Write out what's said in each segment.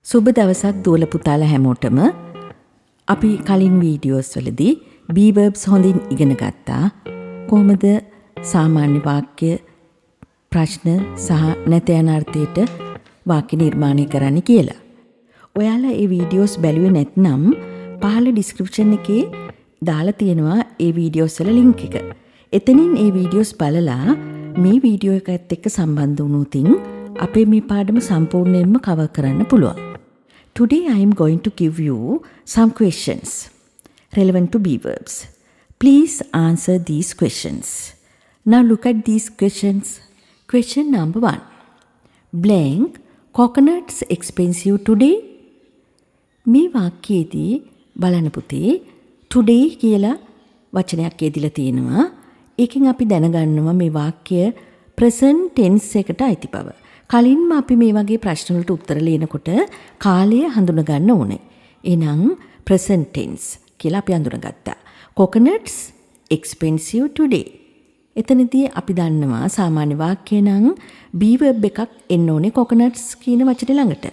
සුබ දවසක් දුවල පුතාලා හැමෝටම. අපි කලින් වීඩියෝස් වලදී be verbs හොඳින් ඉගෙන ගත්තා. කොහොමද සාමාන්‍ය වාක්‍ය ප්‍රශ්න සහ නැත යන අර්ථයට වාක්‍ය නිර්මාණය කරන්න කියලා. ඔයාලා ඒ වීඩියෝස් බැලුවේ නැත්නම් පහළ ඩිස්ක්‍රිප්ෂන් එකේ දාලා තියෙනවා ඒ වීඩියෝස් වල ලින්ක් එක. එතනින් ඒ වීඩියෝස් බලලා මේ වීඩියෝ එකත් එක්ක සම්බන්ධ වුණොතින් අපේ මේ පාඩම සම්පූර්ණයෙන්ම කවර් කරන්න පුළුවන්. Today I am going to give you some questions relevant to be verbs. Please answer these questions. Now look at these questions. Question number 1. Blank, coconuts expensive today? මේ වාක්‍යයේදී බලන්න පුතේ today කියලා වචනයක් යෙදিলা තියෙනවා. ඒකෙන් අපි දැනගන්නවා මේ වාක්‍ය present tense එකට අයිති බව. කලින්ම අපි මේ වගේ ප්‍රශ්න වලට උත්තර ලියනකොට කාලය හඳුන ගන්න ඕනේ. එහෙනම් present tense කියලා අපි හඳුනගත්තා. Coconuts expensive today. එතනදී අපි දන්නවා සාමාන්‍ය වාක්‍ය නම් be verb එකක් එන්න ඕනේ coconuts කියන වචනේ ළඟට.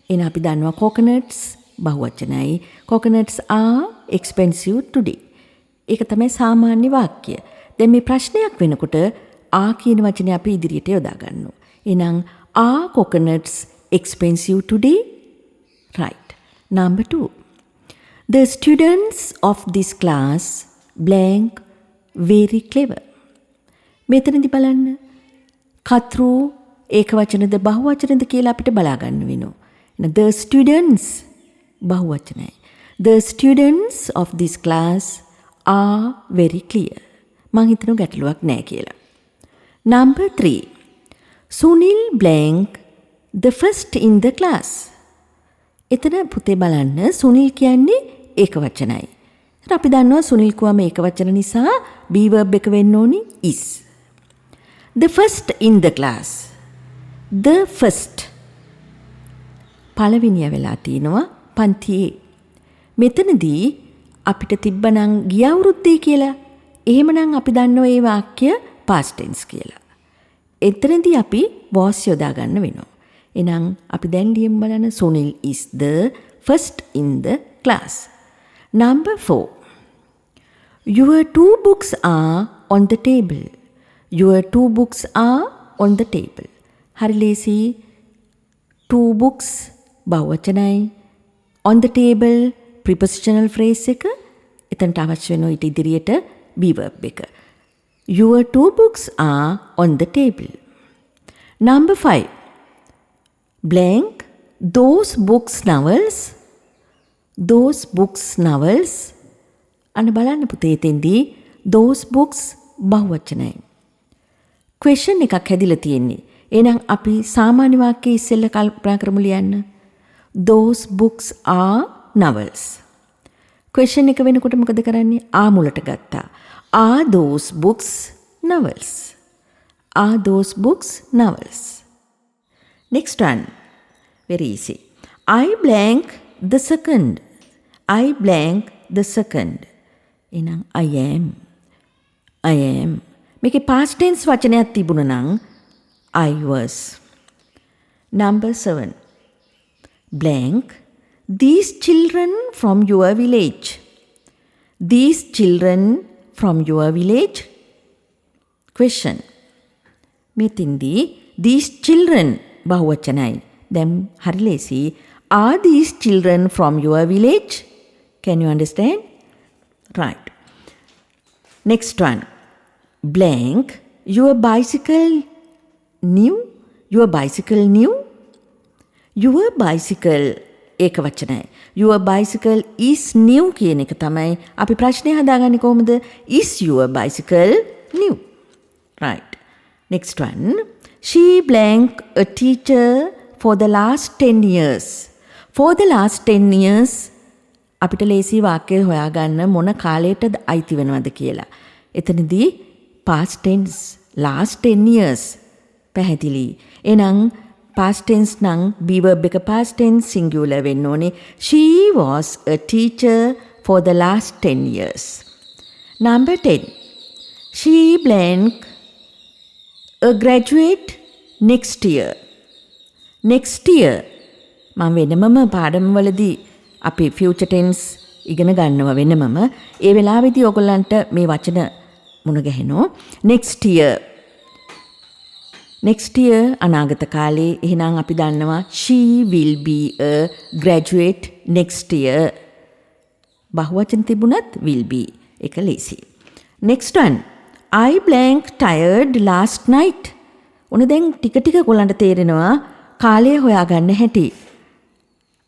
එහෙනම් අපි දන්නවා coconuts බහුවචනයි. Coconuts are expensive today. ඒක තමයි සාමාන්‍ය වාක්‍ය. දැන් මේ ප්‍රශ්නයක් වෙනකොට are කියන වචනේ අපි ඉදිරියට යොදා ගන්නවා. එහෙනම් are coconuts expensive today? Right. Number 2. The students of this class blank very clever. මෙතනදී බලන්න. කතෘ ඒකවචනද බහුවචනද කියලා අපිට බලා ගන්න වෙනවා. එහෙනම් the students බහුවචනයි. The students of this class are very clear. මං හිතනවා ගැටලුවක් නැහැ කියලා. Number 3. Sunil blank the first in the class. එතන පුතේ බලන්න සුනිල් කියන්නේ ඒකවචනයි. අපි දන්නවා සුනිල් කියවම ඒකවචන නිසා be verb එක වෙන්න ඕනි is. The first in the class. The first පළවෙනිය වෙලා තිනවා පන්තියේ. මෙතනදී අපිට තිබ්බනම් ගිය අවුරුද්දේ කියලා. එහෙමනම් අපි දන්නවා මේ වාක්‍ය past tense කියලා. එතනදී අපි was යොදා ගන්න වෙනවා. එහෙනම් අපි දැන් ලියමු බලන්න Sunil is the first in the class. Number 4. Your 2 books are on the table. Your 2 books are on the table. හරි ලේසි. 2 books බහුවචනයි. On the table prepositional phrase එක. එතනට අවශ්‍ය වෙනවා ඊට ඉදිරියට be verb එක. Your 2 books are on the table. Number 5. Blank, those books novels. Those books novels. අන්න බලන්න පුතේ එතෙන්දී those books බහුවචනයි. question එකක් හැදිලා තියෙන්නේ. එහෙනම් අපි සාමාන්‍ය වාක්‍යයේ ඉස්සෙල්ලා කල්පනා කරමු ලියන්න. Those books are novels. question එක වෙනකොට මොකද කරන්නේ? ආ මුලට ගත්තා. Are those books novels? Are those books novels? Next one. Very easy. I blank the second. I blank the second. එහෙනම් I am. I am. මේකේ past tense වචනයක් තිබුණා නම් I was. Number 7. Blank. These children from your village. These children from your village? Question. මෙතින්දී these children බහුවචනයි. දැන් හරි ලේසි. Are these children from your village? Can you understand? Right. Next one. Blank. Your bicycle new? Your bicycle new? Your bicycle ඒකවචනයි. Your bicycle is new කියන එක තමයි අපි ප්‍රශ්නේ හදාගන්නේ කොහොමද? Is your bicycle new? Right. Next one. She blank a teacher for the last 10 years. For the last 10 years අපිට ලේසි වාක්‍ය හොයාගන්න මොන කාලයටද අයිති වෙනවද කියලා. එතනදී past tense last 10 years පැහැදිලි. එහෙනම් past tense නම් be verb එක past tense singular වෙන්න ඕනේ. She was a teacher for the last 10 years. Number 10. She blank a graduate next year. Next year මම වෙනමම පාඩම්වලදී අපි future tense ඉගෙන ගන්නවා වෙනමම. ඒ වෙලාවේදී ඔයගොල්ලන්ට මේ වචන මුණ ගැහෙනවා. next year අනාගත කාලේ. එහෙනම් අපි දන්නවා she will be a graduate next year. බහුවචන තිබුණත් will be එක ලේසි. next one, I blank tired last night. ඔන්න දැන් ටික ඔයගොල්ලන්ට තේරෙනවා කාලය හොයාගන්න හැටි.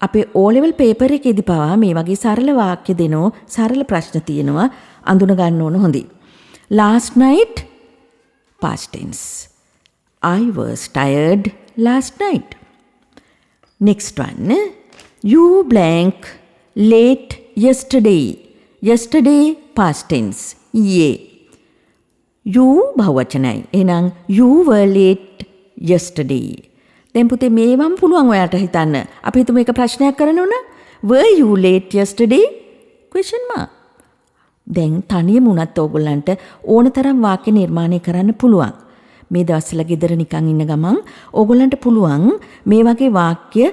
අපේ O level paper එකේදී පවා මේ වගේ සරල වාක්‍ය දෙනෝ සරල ප්‍රශ්න තියෙනවා අඳුන ගන්න ඕන හොඳයි. last night past tense. I was tired last night. next one, you blank late yesterday. yesterday past tense. yeah. you බහුවචනයි. එහෙනම් you were late yesterday. දැන් පුතේ මේවම පුළුවන් ඔයාලට හිතන්න. අපි හිතමු එක ප්‍රශ්නයක් කරනවා න 'Were you late yesterday?' question mark. දැන් තනියම උනත් ඕගොල්ලන්ට ඕන තරම් වාක්‍ය නිර්මාණය කරන්න පුළුවන්. මේ දවස්වල ගෙදර නිකන් ඉන්න ගමන් ඕගොල්ලන්ට පුළුවන් මේ වගේ වාක්‍ය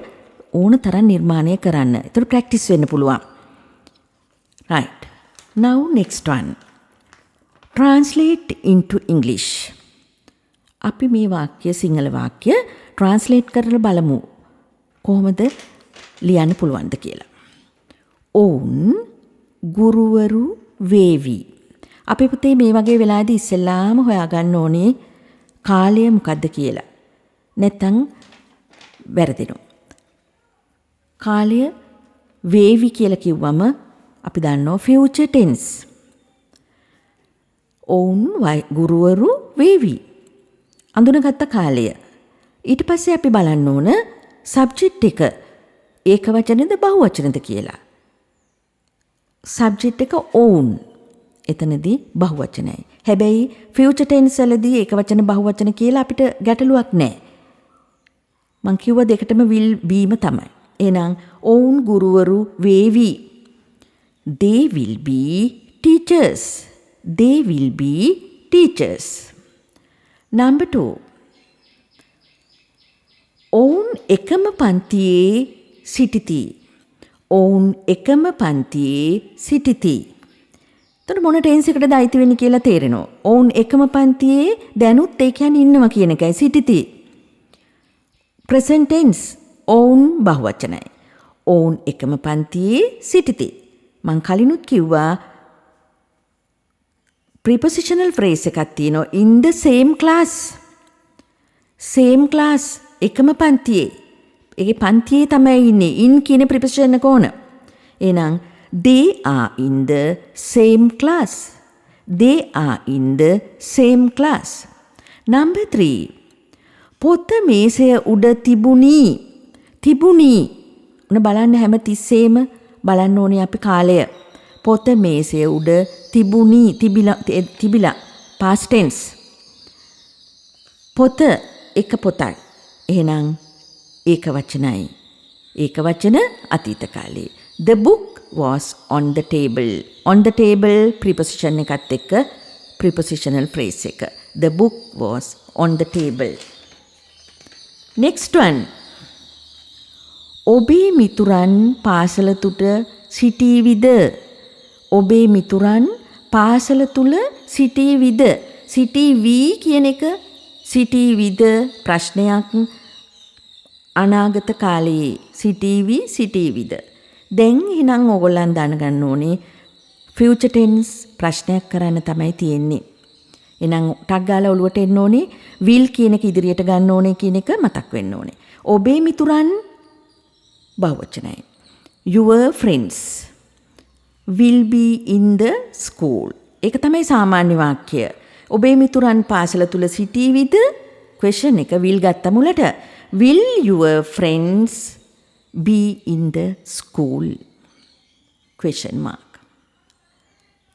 ඕන තරම් නිර්මාණය කරන්න. ඒතර ප්‍රැක්ටිස් වෙන්න පුළුවන්. right. now next one. translate into English. අපි මේ වාක්‍ය සිංහල වාක්‍ය ට්‍රාන්ස්ලේට් කරලා බලමු කොහොමද ලියන්න පුළුවන්ද කියලා. ඔවුන් ගුරුවරු වේවි. අපි පුතේ මේ වගේ වෙලාවදී ඉස්සෙල්ලාම හොයාගන්න ඕනේ කාලය මොකද්ද කියලා. නැත්තම් වැරදිනවා. කාලය වේවි කියලා කිව්වම අපි දන්නවා future tense. ඔවුන් ගුරුවරු වේවි. අඳුනගත්ත කාලය. ඊට පස්සේ අපි බලන්න ඕන සබ්ජෙක්ට් එක ඒකවචනද බහුවචනද කියලා. සබ්ජෙක්ට් එක ඔවුන්. එතනදී බහුවචනයි. හැබැයි ෆියුචර් ටෙන්ස් වලදී ඒකවචන බහුවචන කියලා අපිට ගැටලුවක් නැහැ. මං කිව්ව දෙකටම will beම තමයි. එහෙනම් ඔවුන් ගුරුවරු වේවි. They will be teachers. They will be teachers. Number 2. ඔවුන් එකම පන්තියේ සිටිති. ඔවුන් එකම පන්තියේ සිටිති. එතකොට මොන ටෙන්ස් එකටද අයිති වෙන්නේ කියලා තේරෙනවා. ඔවුන් එකම පන්තියේ දැනුත් ඒ කියන්නේ ඉන්නවා කියන එකයි සිටිති. present tense ඔවුන් බහුවචනයි. ඔවුන් එකම පන්තියේ සිටිති. මං කලිනුත් කිව්වා prepositional phrase එකක් තියෙනවා in the same class. same class එකම පන්තියේ. ඒකේ පන්තියේ තමයි ඉන්නේ. in කියන preposition එක ඕන. එහෙනම් they are in the same class. They are in the same class. Number 3. පොත මේසය උඩ තිබුණි. තිබුණි. ඔන්න බලන්න හැම තිස්සෙම බලන්න ඕනේ අපි කාලය. පොත මේසය උඩ තිබුණි. තිබිලා past tense. පොත එක පොතයි. එහෙනම් ඒක වචනයි. ඒක වචන අතීත කාලේ. The book was on the table. On the table preposition එකත් එක්ක prepositional phrase එක. The book was on the table. Next one. ඔබේ මිතුරන් පාසල තුල සිටීවිද? ඔබේ මිතුරන් පාසල තුල සිටීවිද? සිටීවි කියන එක සිටීවිද ප්‍රශ්නයක් අනාගත කාලයේ සිටීවිද? දැන් එහෙනම් ඕගොල්ලන් දැනගන්න ඕනේ future tense ප්‍රශ්නයක් කරන්න තමයි තියෙන්නේ. එහෙනම් ටක් ගාලා ඔලුවට එන්න ඕනේ will කියන එක ඉදිරියට ගන්න ඕනේ කියන එක මතක් වෙන්න ඕනේ. ඔබේ මිතුරන් බහුවචනයි. Your friends will be in the school. ඒක තමයි සාමාන්‍ය වාක්‍ය. ඔබේ මිතුරන් පාසල තුල සිටීවිද? question එක will ගත්ත මුලට. Will your friends be in the school? question mark.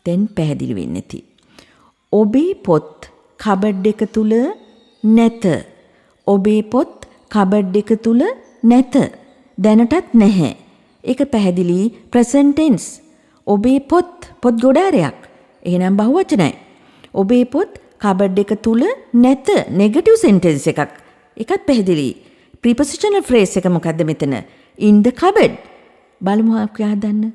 then පැහැදිලි වෙන්නේ නැති. ඔබේ පොත් කබඩ් එක තුල නැත. ඔබේ පොත් කබඩ් එක තුල නැත. දැනටත් නැහැ. ඒක පැහැදිලි present tense. ඔබේ පොත් ගොඩාරයක්. එහෙනම් බහුවචනයි. ඔබේ පොත් කබඩ් එක තුල නැත. negative sentence එකක්. ඒකත් පැහැදිලි. prepositional phrase එක මොකද්ද මෙතන? in the cupboard. බලමු වාක්‍යය හදන්න.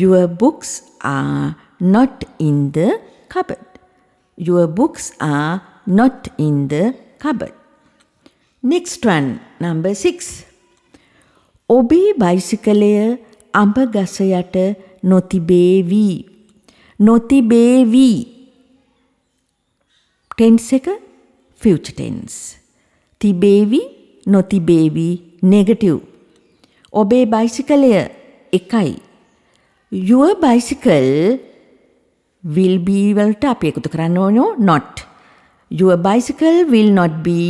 Your books are not in the cupboard. Your books are not in the cupboard. Next one, number 6. ඔබේ බයිසිකලය අඹ ගස යට නොතිබේවි. නොතිබේවි. tense එක future tense. තිබේවි නොතිබේවි negative. ඔබේ බයිසිකලය එකයි. Your bicycle will be වලට අපි එකතු කරන්න ඕනෝ not. Your bicycle will not be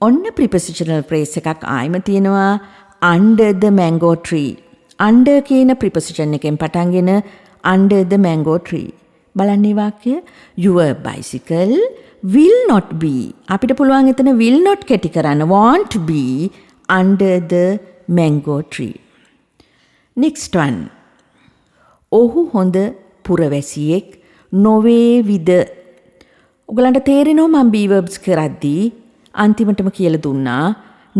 ඔන්න prepositional phrase එකක් ආයිම තියෙනවා under the mango tree. under කියන preposition එකෙන් පටන්ගෙන under the mango tree. බලන්න මේ වාක්‍ය your bicycle will not be අපිට පුළුවන් එතන will not කැටි කරන්න won't be under the mango tree. Next one. ඔහු හොඳ පුරවැසියෙක් නොවේවිද. ඔයගලන්ට තේරෙනවා මම verbs කරද්දී අන්තිමටම කියලා දුන්නා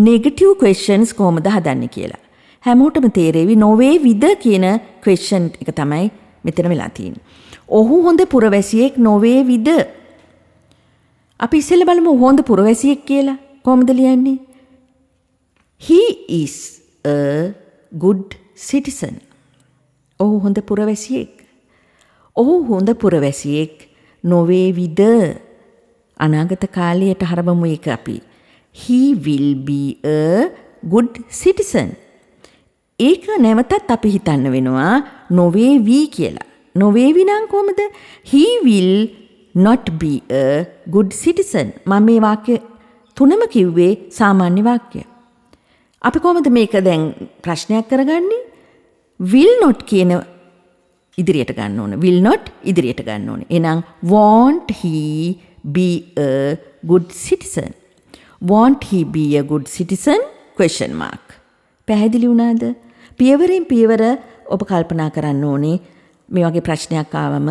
negative questions කොහොමද හදන්නේ කියලා. හැමෝටම තේරෙවි නොවේවිද කියන question එක තමයි මෙතන වෙලා තියෙන්නේ. ඔහු හොඳ පුරවැසියෙක් නොවේවිද. අපි ඉස්සෙල්ලා බලමු හොඳ පුරවැසියෙක් කියලා කොහොමද ලියන්නේ? He is a good citizen. ඔහු හොඳ පුරවැසියෙක්. ඔහු හොඳ පුරවැසියෙක් නොවේවිද. අනාගත කාලයට හරවමු ඒක අපි. He will be a good citizen. ඒක නැවතත් අපි හිතන්න වෙනවා නොවේවි කියලා. නොවේවි නම් කොහමද? He will not be a good citizen. මම මේ වාක්‍ය තුනම කිව්වේ සාමාන්‍ය වාක්‍ය. අපි කොහොමද මේක දැන් ප්‍රශ්නයක් කරගන්නේ? will not කියන ඉදිරියට ගන්න ඕන. will not ඉදිරියට ගන්න ඕන. එහෙනම් won't he be a good citizen? won't he be a good citizen? question mark. පැහැදිලි වුණාද? පියවරෙන් පියවර ඔබ කල්පනා කරන්න ඕනේ. මේ වගේ ප්‍රශ්නයක් ආවම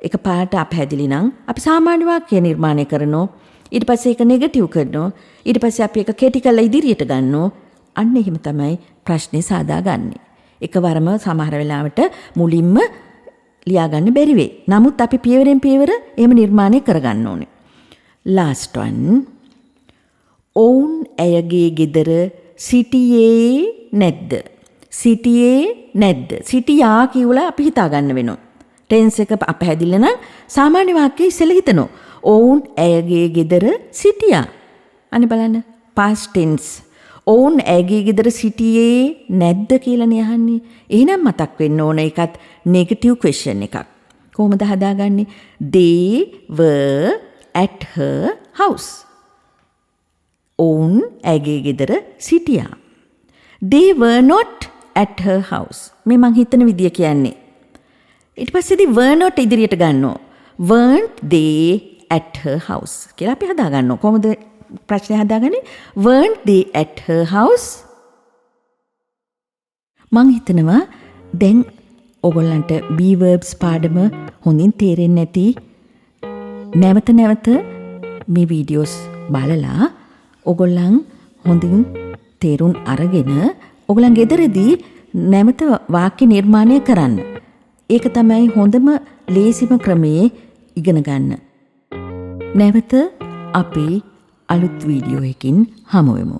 එකපාරට අපහැදිලි නම් අපි සාමාන්‍ය වාක්‍ය නිර්මාණය කරනවා. ඊට පස්සේ ඒක නෙගටිව් කරනවා. ඊට පස්සේ අපි ඒක කෙටි කරලා ඉදිරියට ගන්නවා. අන්න එහෙම තමයි ප්‍රශ්නේ සාදාගන්නේ. එකවරම සමහර වෙලාවට මුලින්ම ලියාගන්න බැරි වෙයි. නමුත් අපි පියවරෙන් පියවර එහෙම නිර්මාණය කරගන්න ඕනේ. last one. ඔවුන් ඇයගේ ගෙදර සිටියේ නැද්ද? සිටියේ නැද්ද? සිටියා කියලා අපි හිතා ගන්න වෙනවා. ටෙන්ස් එක අපහැදිල්ල නම් සාමාන්‍ය වාක්‍යය ඉස්සෙල්ලා හිතනවා. ඔවුන් ඇයගේ ගෙදර සිටියා. අනේ බලන්න past tense. ඔවුන් ඇයගේ ගෙදර සිටියේ නැද්ද කියලානේ අහන්නේ. එහෙනම් මතක් වෙන්න ඕන එකත් negative question එකක්. කොහොමද හදාගන්නේ? They were at her house. ඔවුන් ඇයගේ ගෙදර සිටියා. They were not at her house. මේ මං හිතන විදිය කියන්නේ. ඊට පස්සේදී were not ඉදිරියට ගන්නවා. weren't they at her house කියලා අපි හදා ගන්නවා. කොහොමද ප්‍රශ්නේ හදාගන්නේ? weren't they at her house? මං හිතනවා දැන් ඔයගොල්ලන්ට be verbs පාඩම හොඳින් තේරෙන්නේ නැති. නැවත නැවත මේ වීඩියෝස් බලලා ඔයගොල්ලන් හොඳින් තේරුම් අරගෙන ඔයගොල්ලන් ගෙදරදී නැවත වාක්‍ය නිර්මාණය කරන්න. ඒක තමයි හොඳම ලේසිම ක්‍රමයේ ඉගෙන ගන්න. නැවත අපි අලුත් වීඩියෝ එකකින් හමු වෙමු.